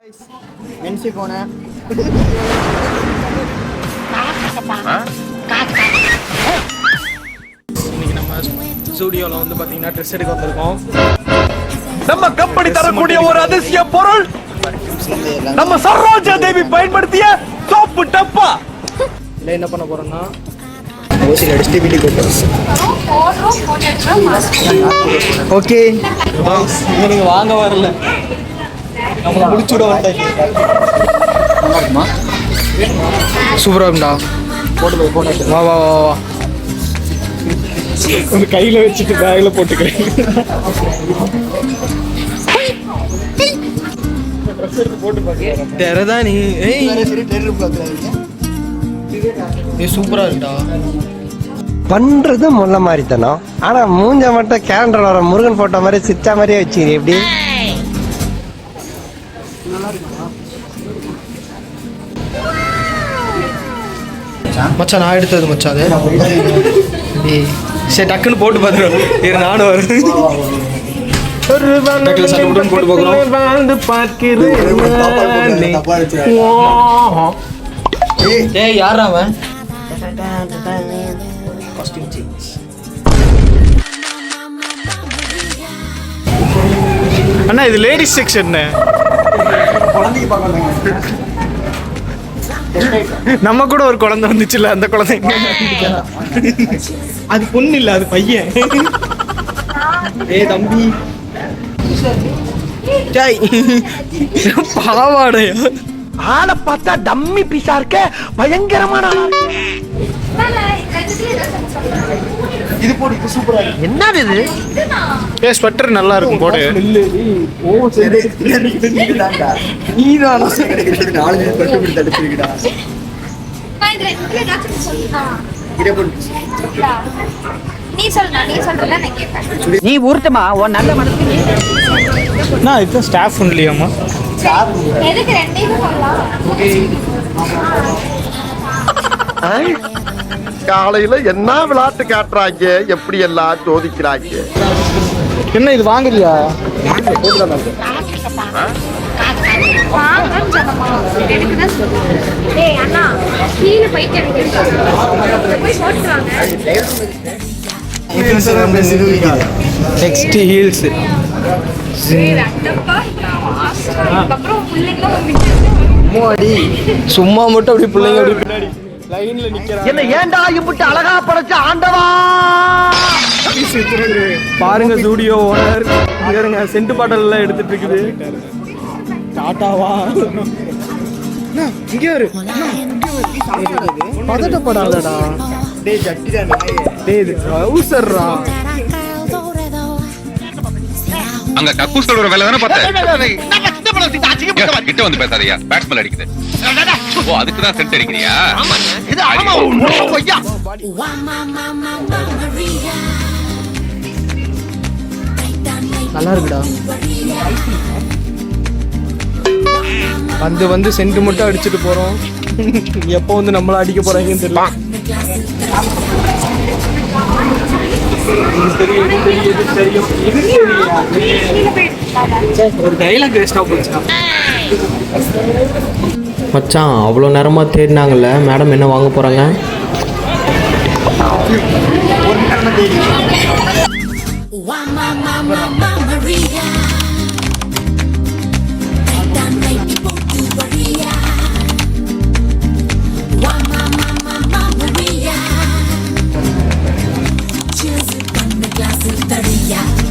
NC போனேன். இன்னைக்கு நம்ம ஸ்டூடியோவில் வந்து பார்த்தீங்கன்னா ட்ரெஸ் எடுக்க வந்திருக்கோம். நம்ம கம்பெனி தரக்கூடிய ஒரு அதிசய பொருள் நம்ம சரோஜா தேவி பயன்படுத்திய சோப்பு டப்பா. இல்லை என்ன பண்ண போறோம்னா ஓசியில் அடிச்சுட்டு வீட்டுக்கு ஓகே. நீங்கள் வாங்க வரல, நம்மளை முடிச்சு விட வந்தாங்க. சூப்பராக இருக்கும்டா. போட்டு போட்டு வா வா வா வா. ஒரு கையில் வச்சுட்டு பேக்கில் போட்டுக்கிறேன். தெரதான் நீ சூப்பரா இருக்கா பண்றது முல்ல மாதிரி தானோ. ஆனா மூஞ்ச மட்டும் கேலண்டர் வர முருகன் போட்டோ மாதிரி சிச்சா மாதிரியே வச்சுக்கிறீங்க. எப்படி மச்சான் நான் எடுத்தது மச்சான். அது சரி டக்குன்னு போட்டு பார்த்துருவோம். நானும் வருது போட்டு பார்க்குறோம். ஏய் யாரா அவன்? அண்ணா இது லேடிஸ் செக்ஷன். நம்ம கூட ஒரு குழந்தை வந்துச்சுல்ல, அந்த குழந்தை அது பொண்ணு இல்ல, அது பையன். ஏய் தம்பி பாவாடையா? ஆளை பார்த்தா டம்மி பீஸா இருக்க, பயங்கரமான இது போடு, இது சூப்பரா இருக்கு. என்னது இது? ஏ ஸ்வெட்டர் நல்லா இருக்கும் போடு. ஓ சரி நீதானா கிடைக்கிறது? 4 பேர் பட்டு பிடி தடுத்துக்கிடா. நீ ஊர்த்தமா உன் நல்ல மனசுக்கு நான் இது ஸ்டாஃப் ஒன்லியாமா. காலையில என்ன விளையாட்டு காட்டுறாங்க, எப்படி எல்லாம் சோதிக்கிறாங்க. என்ன இது வாங்குறியா? நெக்ஸ்ட் ஹீல்ஸ் சும்மா மட்டும் அப்படி பிள்ளைங்க அப்படி பின்னாடி லைன்ல நிக்கிறாங்க. என்ன ஏன்டா இப்படி அழகா படைச்ச ஆண்டவா? பாருங்க ஸ்டூடியோ ஓனர் இங்க சென்ட் பாட்டில் எல்லாம் எடுத்துட்டு இருக்குது. டாட்டாவா இங்க வரு. பதட்டப்படாதடா. டேய் ஜட்டிடா நாயே. டேய் இது ட்ரவுசர்ரா. அங்க கக்கூஸ் சொல்ற வேலை தானே பார்த்தேன். கிட்ட வந்து பேசாதயா, பேட்ஸ்மேன் அடிக்குது. ஓ அதுக்கு தான் சென்ட் அடிக்கிறியா? இது ஆமா கொய்யா. நல்லா இருக்குடா. வந்து சென்ட் மட்டும் அடிச்சுட்டு போறோம். எப்போ வந்து நம்மள அடிக்க போறாங்கன்னு தெரியல. ஒரு டைலாக் வேஸ்டா போச்சுடா. மச்சான் அவ்வளோ நேரமாக தேடினாங்கல்ல, மேடம் என்ன வாங்க போகிறாங்க? Yeah.